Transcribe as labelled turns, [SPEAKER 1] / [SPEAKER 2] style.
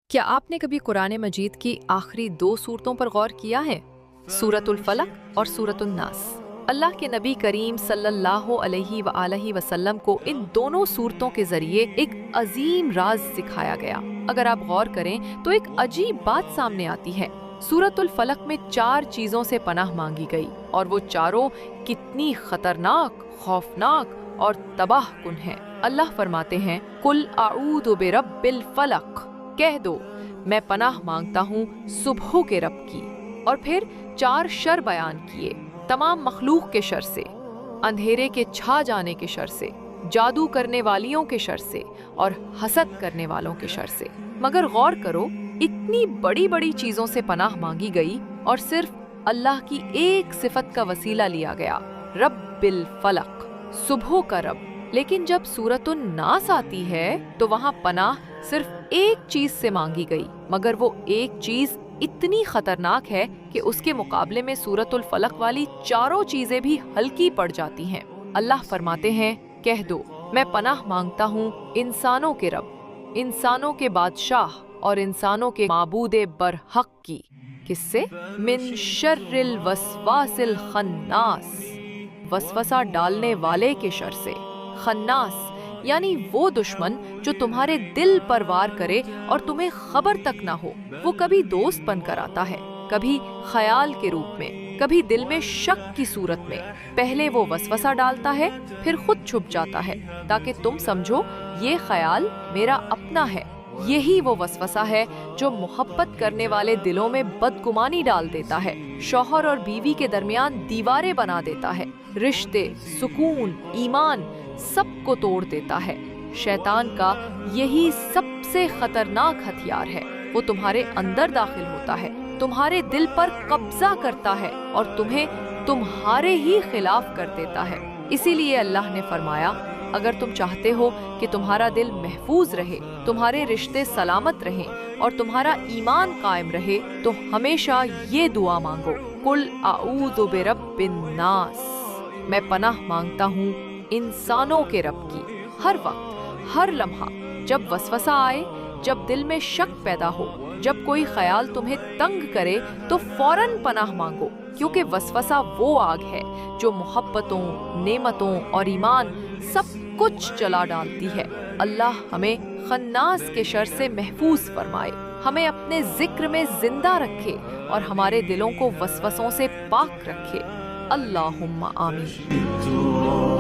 [SPEAKER 1] کیا آپ نے کبھی قرآن مجید کی آخری 2 صورتوں پر غور کیا ہے؟ سورۃ الفلق اور سورۃ الناس۔ اللہ کے نبی کریم صلی اللہ علیہ وآلہ وسلم کو ان دونوں صورتوں کے ذریعے ایک عظیم راز سکھایا گیا۔ اگر آپ غور کریں تو ایک عجیب بات سامنے آتی ہے۔ سورۃ الفلق میں 4 چیزوں سے پناہ مانگی گئی اور وہ چاروں کتنی خطرناک، خوفناک اور تباہ کن ہیں۔ اللہ فرماتے ہیں قُلْ أَعُوذُ بِرَبِّ الْفَلَقِ، کہہ دو میں پناہ مانگتا ہوں صبح کے رب کی۔ اور پھر 4 شر بیان کیے، تمام مخلوق کے شر سے، اندھیرے کے چھا جانے کے شر سے، جادو کرنے والیوں کے شر سے اور حسد کرنے والوں کے شر سے۔ مگر غور کرو، اتنی بڑی بڑی چیزوں سے پناہ مانگی گئی اور صرف اللہ کی ایک صفت کا وسیلہ لیا گیا، رب الفلق، صبح کا رب۔ لیکن جب سورۃ الناس آتی ہے تو وہاں پناہ صرف ایک چیز سے مانگی گئی، مگر وہ ایک چیز اتنی خطرناک ہے کہ اس کے مقابلے میں سورۃ الفلق والی 4 چیزیں بھی ہلکی پڑ جاتی ہیں۔ اللہ فرماتے ہیں کہہ دو میں پناہ مانگتا ہوں انسانوں کے رب، انسانوں کے بادشاہ اور انسانوں کے معبود برحق کی۔ کس سے؟ من شر الوسواس الخناس، وسوسہ ڈالنے والے کے شر سے۔ خناس یعنی وہ دشمن جو تمہارے دل پر وار کرے اور تمہیں خبر تک نہ ہو۔ وہ کبھی دوست بن کر آتا ہے، کبھی خیال کے روپ میں، کبھی دل میں شک کی صورت میں۔ پہلے وہ وسوسہ ڈالتا ہے، پھر خود چھپ جاتا ہے تاکہ تم سمجھو یہ خیال میرا اپنا ہے۔ یہی وہ وسوسہ ہے جو محبت کرنے والے دلوں میں بدگمانی ڈال دیتا ہے، شوہر اور بیوی کے درمیان دیواریں بنا دیتا ہے، رشتے، سکون، ایمان سب کو توڑ دیتا ہے۔ شیطان کا یہی سب سے خطرناک ہتھیار ہے۔ وہ تمہارے اندر داخل ہوتا ہے، تمہارے دل پر قبضہ کرتا ہے اور تمہیں تمہارے ہی خلاف کر دیتا ہے۔ اسی لیے اللہ نے فرمایا اگر تم چاہتے ہو کہ تمہارا دل محفوظ رہے، تمہارے رشتے سلامت رہیں اور تمہارا ایمان قائم رہے تو ہمیشہ یہ دعا مانگو، قُلْ أَعُوذُ بِرَبِّ النَّاسِ، میں پناہ مانگتا ہوں انسانوں کے رب کی۔ ہر وقت، ہر لمحہ جب وسوسہ آئے، جب دل میں شک پیدا ہو، جب کوئی خیال تمہیں تنگ کرے تو فوراً پناہ مانگو، کیونکہ وسوسہ وہ آگ ہے جو محبتوں، نعمتوں اور ایمان سب کچھ جلا ڈالتی ہے۔ اللہ ہمیں خناس کے شر سے محفوظ فرمائے، ہمیں اپنے ذکر میں زندہ رکھے اور ہمارے دلوں کو وسوسوں سے پاک رکھے۔ اللہم آمین۔